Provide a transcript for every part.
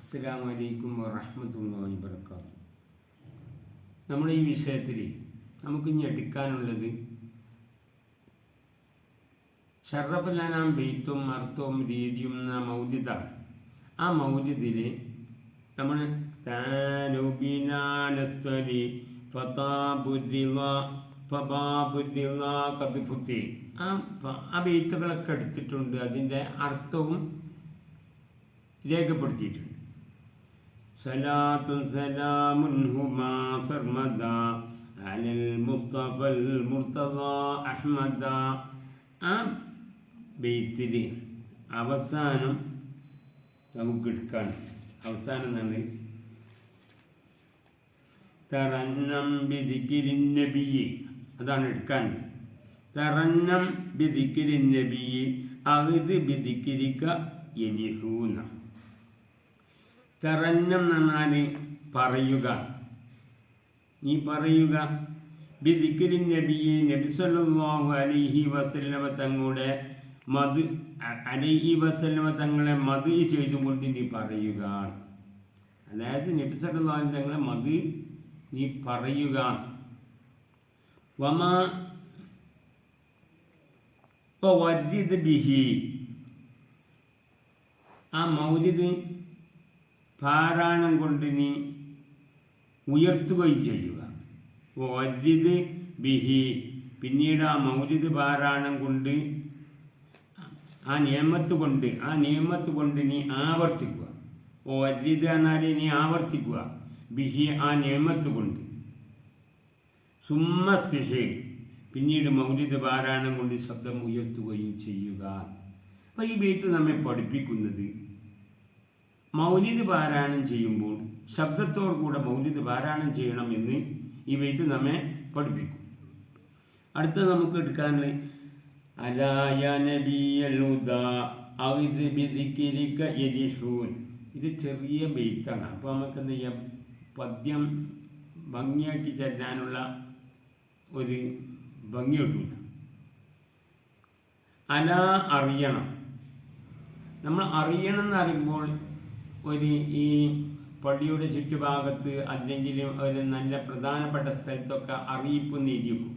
അസ്സലാമു അലൈക്കും വറഹ്മത്തുള്ളാഹി വബറകാതുഹു. നമ്മുടെ ഈ വിഷയത്തിൽ നമുക്ക് ഇനി എടുക്കാനുള്ളത് ഷറഫുൽ അനാം ബെയ്ത്തും അർത്ഥവും രീതിയും എന്ന മൗലിദാണ്. ആ മൗലിദിൽ നമ്മൾ ആ ബെയ്ത്തുകളൊക്കെ എടുത്തിട്ടുണ്ട്. അതിൻ്റെ അർത്ഥവും രേഖപ്പെടുത്തിയിട്ടുണ്ട്. സലാത്തുൻ സലാമുൻ ഹുമാ സർമദാ അലൽ മുസ്തഫൽ മുർത്തദാ അഹ്മദ. ആ ബെയ്ത്തിൽ അവസാനം നമുക്ക് എടുക്കാൻ അവസാനം എന്നാണ് തറന്നം ബിദിക്രിൻ നബിയ്യ്, അതാണ് എടുക്കാൻ. തറന്നം ബിദിക്രിൻ നബിയ്യ് അഗ്ദ് ബിദിക്രിക യലിഹൂന. തറന്നം എന്ന് പറഞ്ഞാൽ പറയുക, നീ പറയുക. ബിദിക്രിൻ നബിയ്യ്, നബി സല്ലല്ലാഹു അലൈഹി വസല്ലമ തങ്ങളുടെ തങ്ങളെ മദ് ചെയ്തുകൊണ്ട് നീ പറയുക. അതായത് നബി സല്ലല്ലാഹു അലൈഹി തങ്ങളെ മദ് നീ പറയുക. വമാ വവരിദ് ബിഹി, ആ മൗലിദ് പാരായണം കൊണ്ട് നീ ഉയർത്തുകയും ചെയ്യുക. വരിദ് ബിഹി, പിന്നീട് ആ മൗലിദ് പാരായണം കൊണ്ട് ആ നിയമത്ത് കൊണ്ട് നീ ആവർത്തിക്കുക. വരിദ് എന്നാൽ നീ ആവർത്തിക്കുക. ബിഹി, ആ നിയമത്ത് കൊണ്ട്. സുമ്മ സിഹ്, പിന്നീട് മൗലിദ് പാരായണം കൊണ്ട് ശബ്ദം ഉയർത്തുകയും ചെയ്യുക. അപ്പോൾ ഈ ബെയ്ത്ത് നമ്മെ പഠിപ്പിക്കുന്നത് മൗലിദ് പാരായണം ചെയ്യുമ്പോൾ ശബ്ദത്തോടു കൂടെ മൗലിദ് പാരായണം ചെയ്യണമെന്ന് ഈ ബെയ്ത്ത് നമ്മെ പഠിപ്പിക്കും. അടുത്തത് നമുക്ക് എടുക്കാനുള്ളത് അലായ നബിയൽ ഹുദാ അഗ്ദ് ബിദിക്രിക യലിഹൂൻ. ഇത് ചെറിയ ബെയ്ത്താണ്. അപ്പോൾ നമുക്ക് എന്ത് ചെയ്യാം, പദ്യം ഭംഗിയാക്കി ചെല്ലാനുള്ള ഒരു ഭംഗി കിട്ടില്ല. അല അറിയണം. നമ്മൾ അറിയണം എന്നറിയുമ്പോൾ ഈ പള്ളിയുടെ ചുറ്റുഭാഗത്ത് അല്ലെങ്കിൽ ഒരു നല്ല പ്രധാനപ്പെട്ട സ്ഥലത്തൊക്കെ അറിയിപ്പ് നിരിക്കും.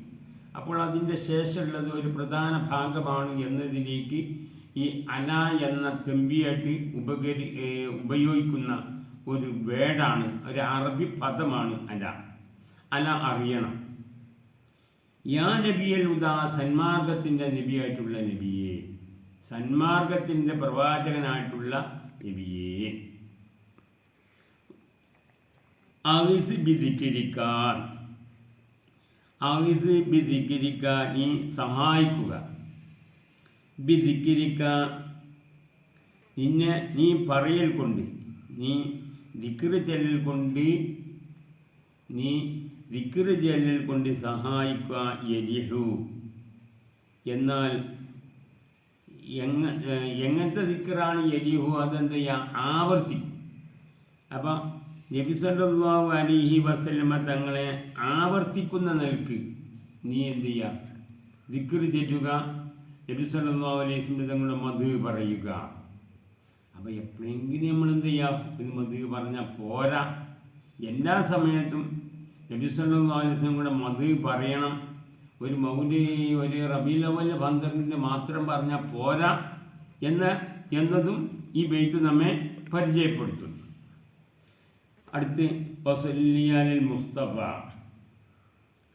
അപ്പോൾ അതിൻ്റെ ശേഷമുള്ളത് ഒരു പ്രധാന ഭാഗമാണ് എന്നതിലേക്ക് ഈ അല എന്ന തെമ്പിയായിട്ട് ഉപയോഗിക്കുന്ന ഒരു വേർഡാണ്, ഒരു അറബി പദമാണ് അല അറിയണം. യാ നബിയൽ ഹുദാ, സന്മാർഗത്തിൻ്റെ നബിയായിട്ടുള്ള നബിയെ, സന്മാർഗത്തിൻ്റെ പ്രവാചകനായിട്ടുള്ള നബിയെ. അഗ്ദ് ബിദിക്രിക, അഗ്ദ് ബിദിക്രിക, നീ സഹായിക്കുക. ബിദിക്രിക, നിന്നെ നീ പറയൽ കൊണ്ട്, നീ ദിക്റ് ചെല്ലൽ കൊണ്ട് സഹായിക്കുക. യലിഹു എന്നാൽ എങ്ങനത്തെ ദിക്റാണ് യലിഹു? അതെന്ത് ചെയ്യുക, ആവർത്തിക്കും. അപ്പം നബി സല്ലല്ലാഹു അലൈഹി വസല്ലമ തങ്ങളെ ആവർത്തിക്കുന്ന നിലക്ക് നീ എന്ത് ചെയ്യുക, ദിക്റ് ചെല്ലുക. നബി സല്ലല്ലാഹു അലൈഹി വസല്ലം തങ്ങളുടെ മദ് പറയുക. അപ്പോൾ എപ്പോഴെങ്കിലും നമ്മൾ എന്ത് ചെയ്യുക, ഇത് മദ് പറഞ്ഞാൽ പോരാ. എല്ലാ സമയത്തും നബി സല്ലല്ലാഹു അലൈഹി വസല്ലം കൂടെ മദ് പറയണം. ഒരു റബീഉൽ അവ്വൽ 12 മാത്രം പറഞ്ഞാൽ പോരാ എന്നതും ഈ ബെയ്ത്ത് നമ്മെ പരിചയപ്പെടുത്തുന്നു. അടുത്ത് വസല്ലി അലൽ മുസ്തഫ,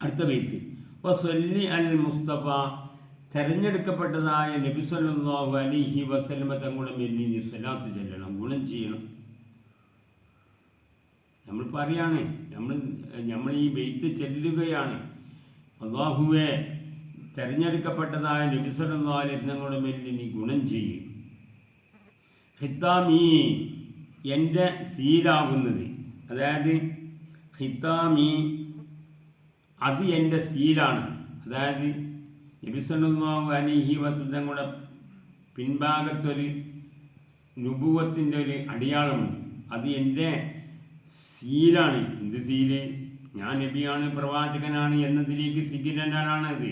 അടുത്ത ബെയ്ത്ത് വസല്ലി അലൽ മുസ്തഫ, തെരഞ്ഞെടുക്കപ്പെട്ടതായ നബി സല്ലല്ലാഹു അലൈഹി വസല്ലമ തങ്ങളുടെ മേലിൽ സ്വലാത്ത് ചെല്ലണം, ഗുണം ചെയ്യണം. നമ്മൾ പറയാണ്, നമ്മൾ ഈ ബെയ്ത്ത് ചെല്ലുകയാണ്. അല്ലാഹുവേ, തെരഞ്ഞെടുക്കപ്പെട്ടതായ നബി സല്ലല്ലാഹു അലൈഹി തങ്ങളുടെ മേലിൽ നീ ഗുണം ചെയ്യും. ഖിത്താമി, എൻ്റെ സീലാകുന്നത്, അതായത് ഖിത്താമി അത് എൻ്റെ സീലാണ്. അതായത് നബി സല്ലല്ലാഹു അലൈഹി വസല്ലം കൂടെ പിൻഭാഗത്തൊരു നുബുവത്തിൻ്റെ ഒരു അടയാളമുണ്ട്. അത് എൻ്റെ സീലാണ്. എന്ത് സീല്? ഞാൻ നബിയാണ്, പ്രവാചകനാണ് എന്നതിലേക്ക് സിഗ്നലാണത്.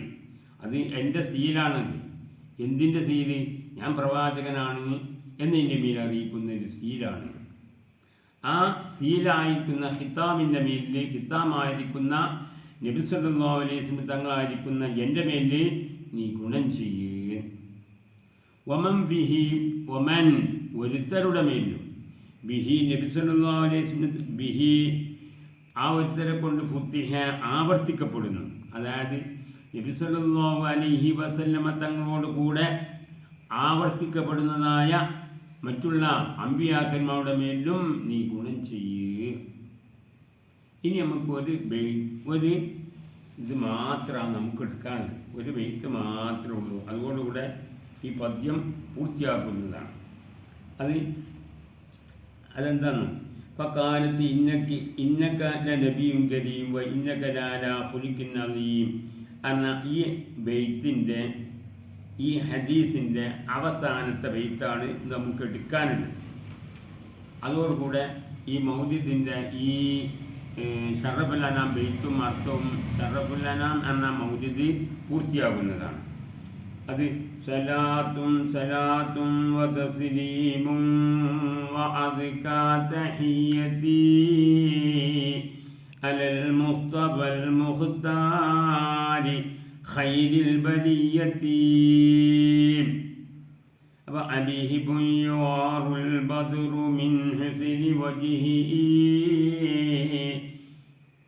അത് എൻ്റെ സീലാണത്. എന്തിൻ്റെ സീല്? ഞാൻ പ്രവാചകനാണ് എന്നതിൻ്റെ മേൽ അറിയിക്കുന്ന ഒരു സീലാണ്. ആ സീലായിരിക്കുന്ന ഹിത്താമിൻ്റെ മേലിൽ ഹിത്താമായിരിക്കുന്ന നബി സല്ലല്ലാഹു അലൈഹി വസല്ലം തങ്ങളായിരിക്കുന്ന എൻ്റെ മേലിൽ നീ ഗുണം ചെയ്യേ. വമൻ ബിഹി വമൻ ഒരുത്തരുടെ മേലും ബിഹി നബി സല്ലല്ലാഹു അലൈഹി വസല്ലം ബിഹി ആ ഒരുത്തരെ കൊണ്ട് ഫുത്തിഹ ആവർത്തിക്കപ്പെടുന്നു. അതായത് നബി സല്ലല്ലാഹു അലൈഹി വസല്ലമ തങ്ങളോട് കൂടെ ആവർത്തിക്കപ്പെടുന്നതായ മറ്റുള്ള അമ്പിയാക്കന്മാരുടെ മേലും നീ ഗുണം ചെയ്യേ. ഇനി നമുക്ക് ഒരു ഇത് മാത്രമാണ് നമുക്ക് എടുക്കാനുള്ളത്, ഒരു ബെയ്ത്ത് മാത്രമേ ഉള്ളൂ. അതുകൊണ്ടുകൂടെ ഈ പദ്യം പൂർത്തിയാക്കുന്നതാണ്. അതെന്താണ്? ഫഖാലത്ത് ഇന്നക ലനബിയ്യുൻ കരീം വ ഇന്നക ലഅലാ ഖുലുഖിൻ അദീം എന്ന ഈ ബെയ്ത്തിൻ്റെ ഈ ഹദീസിൻ്റെ അവസാനത്തെ ബെയ്ത്താണ് നമുക്ക് എടുക്കാനുള്ളത്. അതോടുകൂടെ ഈ മൗലിദിൻ്റെ ഈ ഷറഫുൽ അനാം ബെയ്ത്തും അർത്ഥവും ഷറഫുൽ അനാം എന്ന മൗലിദ് പൂർത്തിയാകുന്നതാണ്. അത് സലാത്തും സലാത്തും വതസ്ലീമും വഅദ്കാ തഹിയ്യതി അലൽ മുസ്തഫൽ മുഖ്താരി ഖൈരിൽ ബരിയത്തി. അപ്പോൾ അബീഹിബുൻ യുവാറുൽ ബദ്റു മിൻ ഹുസ്നി വജ്ഹിഹി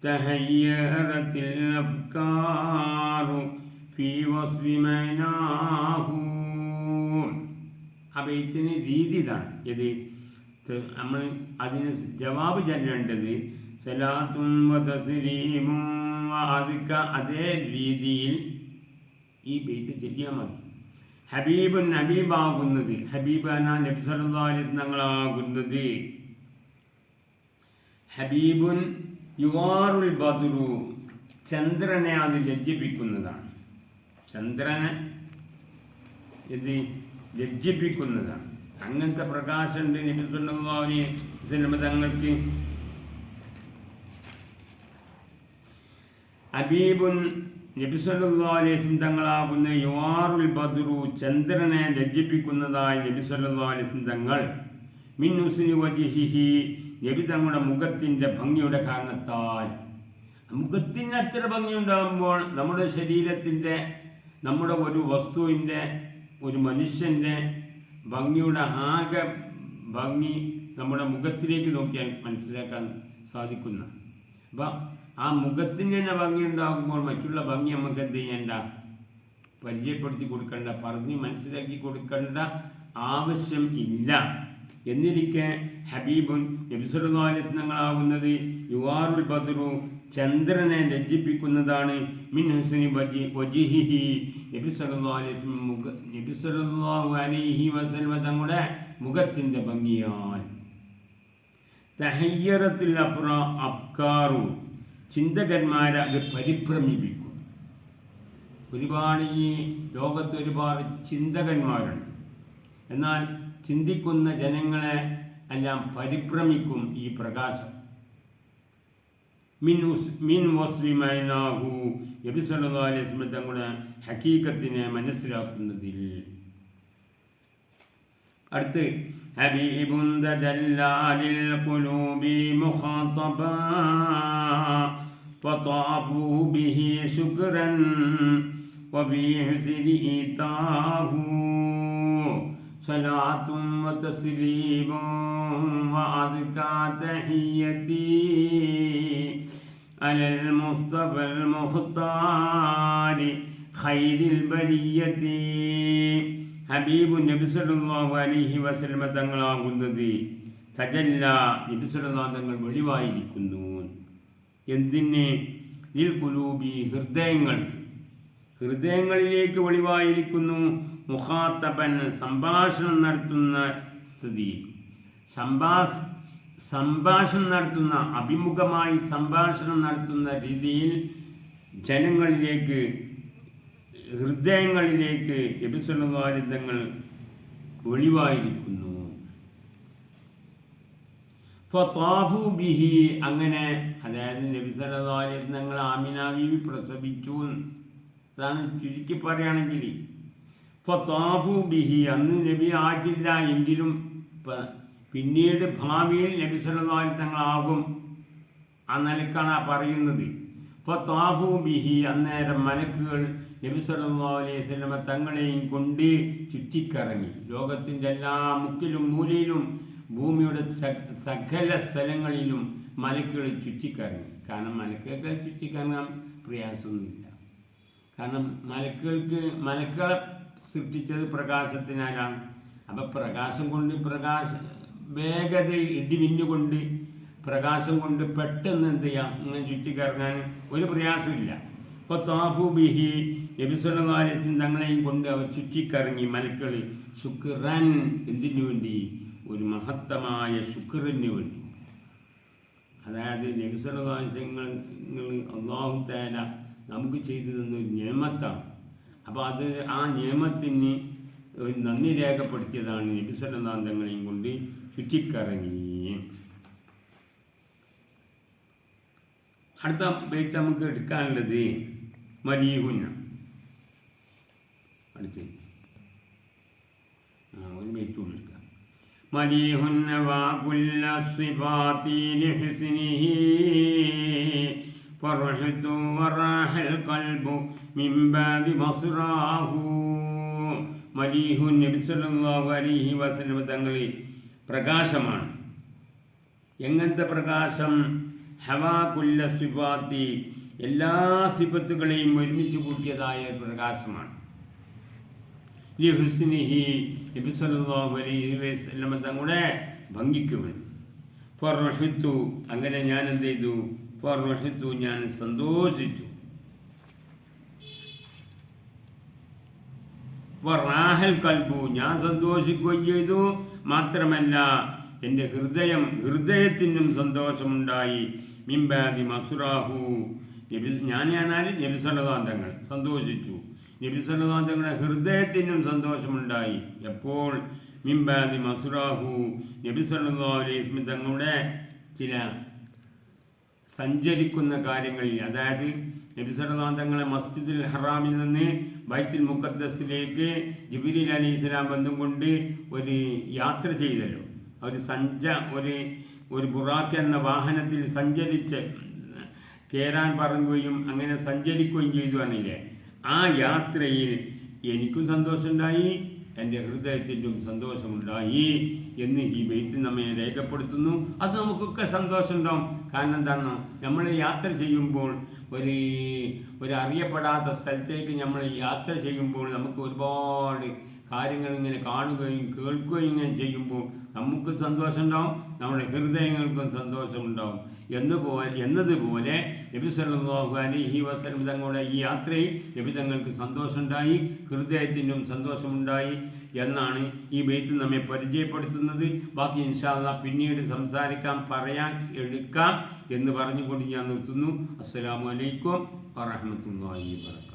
തഹയ്യറത്തിൽ അഫ്കാറു ഫീ വസ്ഫി മഅനാഹു. ആ ബെയ്ത്തിന് രീതി ഇതാണ്. നമ്മൾ അതിന് ജവാബ് ചൊല്ലേണ്ടത് സലാത്തും വതസ്ലീമും വഅദ്ക, അതേ രീതിയിൽ ഈ ബെയ്ത്ത് ചൊല്ലിയാൽ മതി. ഹബീബുൻ ഹബീബാകുന്നത്, ഹബീബാന നബി സല്ലല്ലാഹു അലൈഹി വസല്ലം തങ്ങളാകുന്നത്. ഹബീബുൻ യുവാറുൽ ബദ്റു, ചന്ദ്രനെ അത് ലജ്ജിപ്പിക്കുന്നതാണ്. ചന്ദ്രനെ ഇത് ലജ്ജിപ്പിക്കുന്നതാണ്. അങ്ങനത്തെ പ്രകാശമുണ്ട് നബി സല്ലല്ലാഹു അലൈഹി വസല്ലം തങ്ങൾക്ക്. ഹബീബുൻ നബി സല്ലല്ലാഹു അലൈഹി വസല്ലം തങ്ങളാകുന്ന യുവാറുൽ ബദ്റു, ചന്ദ്രനെ ലജ്ജിപ്പിക്കുന്നതായ നബി സല്ലല്ലാഹു അലൈഹി വസല്ലം തങ്ങൾ. മിൻ ഹുസ്നി വജ്ഹിഹി, നബി തങ്ങളുടെ മുഖത്തിൻ്റെ ഭംഗിയുടെ കാരണത്താൽ. മുഖത്തിന് അത്ര ഭംഗിയുണ്ടാകുമ്പോൾ നമ്മുടെ ശരീരത്തിൻ്റെ, നമ്മുടെ ഒരു വസ്തുവിൻ്റെ, ഒരു മനുഷ്യൻ്റെ ഭംഗിയുടെ ആകെ ഭംഗി നമ്മുടെ മുഖത്തിലേക്ക് നോക്കിയാൽ മനസ്സിലാക്കാൻ സാധിക്കുന്ന. അപ്പം ആ മുഖത്തിന് തന്നെ ഭംഗി ഉണ്ടാകുമ്പോൾ മറ്റുള്ള ഭംഗി നമുക്ക് എന്ത് ചെയ്യേണ്ട, പരിചയപ്പെടുത്തി കൊടുക്കേണ്ട, പറഞ്ഞ് മനസ്സിലാക്കി കൊടുക്കേണ്ട ആവശ്യം ഇല്ല. എന്നിരിക്കെ ഹബീബുൻ നബി സല്ലല്ലാഹു അലൈഹി വസല്ലം തങ്ങളാകുന്നത് യുവാറുൽ ബദ്റു, ചന്ദ്രനെ ലജ്ജിപ്പിക്കുന്നതാണ്. മിൻ ഹുസ്നി വജ്ഹിഹി, നബി സല്ലല്ലാഹു അലൈഹി വസല്ലം തങ്ങളുടെ മുഖത്തിൻ്റെ ഭംഗിയാൽ. തഹയ്യറത്തിൽ അഫ്കാറു, ചിന്തകന്മാരെ അത് പരിഭ്രമിപ്പിക്കും. ഒരുപാട് ഈ ലോകത്ത് ഒരുപാട് ചിന്തകന്മാരുണ്ട്. എന്നാൽ ചിന്തിക്കുന്ന ജനങ്ങളെ എല്ലാം പരിഭ്രമിക്കും ഈ പ്രകാശം. മിൻ വസ്ഫി മഅനാഹു, നബി സല്ലല്ലാഹു അലൈഹി വസല്ലം തങ്ങളുടെ ഹഖീഖത്തിനെ മനസ്സിലാക്കുന്നതിൽ. അടുത്ത് ഹബീബുൻ ദജല്ലാലിൽ ഖുലൂബി മുഖാതബാ ഫതാഫു ബിഹി ശുക്രൻ വബി ഹുസ്നി ഇതാഹു സലാത്തും വതസ്ലീമും വഅദ്കാ തഹിയ്യതി അലൽ മുസ്തഫൽ മുഖ്താരി ഖൈരിൽ ബരിയത്തി. ഹബീബു നബി സല്ലല്ലാഹു അലൈഹി വസല്ലം തങ്ങളാകുന്നത് തജല്ല, നബി സല്ലല്ലാഹു തങ്ങൾ വെളിവായിരിക്കുന്നു. എന്തിന്? ലിൽ ഖുലൂബി, ഹൃദയങ്ങളിലേക്ക് വെളിവായിരിക്കുന്നു. മുഖാത്തബൻ, സംഭാഷണം നടത്തുന്ന സ്ഥിതി, സംഭാഷണം നടത്തുന്ന, അഭിമുഖമായി സംഭാഷണം നടത്തുന്ന രീതിയിൽ ജനങ്ങളിലേക്ക്, ഹൃദയങ്ങളിലേക്ക് നബി സല്ലല്ലാഹു അലൈഹി വസല്ലം തങ്ങൾ വെളിവായിരിക്കുന്നു. ഫതാഫു ബിഹി, അങ്ങനെ, അതായത് നബി സല്ലല്ലാഹു അലൈഹി വസല്ലം തങ്ങൾ ആമിന ബീവി പ്രസവിച്ചു. അതാണ് ചുരുക്കി പറയുകയാണെങ്കിൽ. ഫതാഫു ബിഹി, അന്ന് നബി ആയിട്ടില്ല എങ്കിലും പിന്നീട് ഭാവിയിൽ നബി സല്ലല്ലാഹു അലൈഹി തങ്ങളാകും. ആ നിലക്കാണ് ആ പറയുന്നത്. ഇപ്പോൾ ത്വാഫു ബിഹി, അന്നേരം മലക്കുകൾ നബി സല്ലല്ലാഹു അലൈഹി വസല്ലമ തങ്ങളെയും കൊണ്ട് ചുറ്റിക്കറങ്ങി. ലോകത്തിൻ്റെ എല്ലാ മുക്കിലും മൂലയിലും ഭൂമിയുടെ സകല സ്ഥലങ്ങളിലും മലക്കുകൾ ചുറ്റിക്കറങ്ങി. കാരണം മലക്കുകൾ ചുറ്റിക്കറങ്ങാൻ പ്രയാസമൊന്നുമില്ല. കാരണം മലക്കുകളെ സൃഷ്ടിച്ചത് പ്രകാശത്തിനാലാണ്. അപ്പം പ്രകാശം കൊണ്ട് വേഗത ഇടിമിന്നുകൊണ്ട് പ്രകാശം കൊണ്ട് പെട്ടെന്ന് എന്ത് ചെയ്യാം, ഇങ്ങനെ ചുറ്റിക്കറങ്ങാൻ ഒരു പ്രയാസമില്ല. അപ്പോൾ ത്വാഫു ബിഹി, നബി സല്ലല്ലാഹു അലൈഹി വസല്ലം തങ്ങളെയും കൊണ്ട് അവർ ചുറ്റിക്കറങ്ങി മലക്കുകൾ. ശുക്രൻ, എന്തിനു വേണ്ടി? ഒരു മഹത്തമായ ശുക്രിന് വേണ്ടി. അതായത് നബി സല്ലല്ലാഹു അലൈഹി വസല്ലം അല്ലാഹു തആല നമുക്ക് ചെയ്തു തന്നൊരു നിഅമത്താണ്. അപ്പോൾ അത് ആ നിഅമത്തിന് ഒരു നന്ദി രേഖപ്പെടുത്തിയതാണ് നബി സല്ലല്ലാഹു അലൈഹി വസല്ലം തങ്ങളെയും കൊണ്ട് ചുറ്റിക്കറങ്ങി. അടുത്ത ബൈത്ത് നമുക്ക് എടുക്കാനുള്ളത് മലീഹുന്ന. അടുത്ത് ഒരു ബൈത്ത് കൂടി എടുക്കാം. മലീഹുന്ന വാകുല്ല സിഫാതി ലിഹുസ്നിഹി ഫർഹതു വറാഹൽ ഖൽബു മിൻ ബാദി മസ്റാഹു. മലീഹുൻ, നബി സല്ലല്ലാഹു അലൈഹി വസല്ലം തങ്ങളെ പ്രകാശമാണ്. എങ്ങനത്തെ പ്രകാശം? ഹവാ കുല്ല സിഫാത്തി, എല്ലാ സിഫത്തുകളെയും ഒരുമിച്ച് കൂട്ടിയതായ പ്രകാശമാണ്. ലിഹുസ്നിഹി, നബി സല്ലല്ലാഹു അലൈഹി വസല്ലം തങ്ങളുടെ ഭംഗിക്ക് വേണ്ടി. ഫർഹതു, അങ്ങനെ ഞാൻ എന്ത് ചെയ്തു? ഫർഹതു, ഞാൻ സന്തോഷിച്ചു. വറാഹൽ ഖൽബു, ഞാൻ സന്തോഷിക്കുകയും ചെയ്തു. മാത്രമല്ല എൻ്റെ ഹൃദയത്തിനും സന്തോഷമുണ്ടായി. മിംബാദി മസുറാഹു, ഞാനാൽ നബി സല്ലല്ലാഹു അലൈഹി തങ്ങൾ സന്തോഷിച്ചു. നബി സല്ലല്ലാഹു അലൈഹി തങ്ങളുടെ ഹൃദയത്തിനും സന്തോഷമുണ്ടായി. എപ്പോൾ? മിംബാദി മസുറാഹു, നബി സല്ലല്ലാഹു അലൈഹി തങ്ങളുടെ ചില സഞ്ചരിക്കുന്ന കാര്യങ്ങളിൽ. അതായത് നബി സല്ലല്ലാഹു അലൈഹി തങ്ങളെ മസ്ജിദുൽ ഹറാമിൽ നിന്ന് ബൈത്തുൽ മുഖദ്ദസിലേക്ക് ജിബ്രീൽ അലൈഹിസ്സലാം ബന്ധം കൊണ്ട് ഒരു യാത്ര ചെയ്തല്ലോ. ഒരു ബുറാക്ക് എന്ന വാഹനത്തിൽ സഞ്ചരിച്ച് കയറാൻ പറയുകയും അങ്ങനെ സഞ്ചരിക്കുകയും ചെയ്തു പറഞ്ഞില്ലേ. ആ യാത്രയിൽ എനിക്കും സന്തോഷമുണ്ടായി, എൻ്റെ ഹൃദയത്തിനും സന്തോഷമുണ്ടായി എന്ന് ഈ ബൈത്ത് നമ്മെ രേഖപ്പെടുത്തുന്നു. അത് നമുക്കൊക്കെ സന്തോഷമുണ്ടാവും. കാരണം എന്താണോ, നമ്മൾ യാത്ര ചെയ്യുമ്പോൾ ഒരു അറിയപ്പെടാത്ത സ്ഥലത്തേക്ക് നമ്മൾ യാത്ര ചെയ്യുമ്പോൾ നമുക്ക് ഒരുപാട് കാര്യങ്ങൾ ഇങ്ങനെ കാണുകയും കേൾക്കുകയും ഇങ്ങനെ ചെയ്യുമ്പോൾ നമുക്ക് സന്തോഷമുണ്ടാവും, നമ്മുടെ ഹൃദയങ്ങൾക്കും സന്തോഷമുണ്ടാവും. എന്നതുപോലെ നബി സല്ലല്ലാഹു അലൈഹി വസല്ലം തങ്ങളുടെ ഈ യാത്രയിൽ നബി തങ്ങൾക്ക് സന്തോഷമുണ്ടായി, ഹൃദയത്തിനും സന്തോഷമുണ്ടായി എന്നാണ് ഈ ബൈത്ത് നമ്മെ പരിചയപ്പെടുത്തുന്നത്. ബാക്കി ഇൻഷാ അല്ലാഹ് പിന്നീട് സംസാരിക്കാം, എടുക്കാം എന്ന് പറഞ്ഞുകൊണ്ട് ഞാൻ നിർത്തുന്നു. അസ്സലാമു അലൈക്കും വറഹ്മത്തുള്ളാഹി വബറകാതുഹു.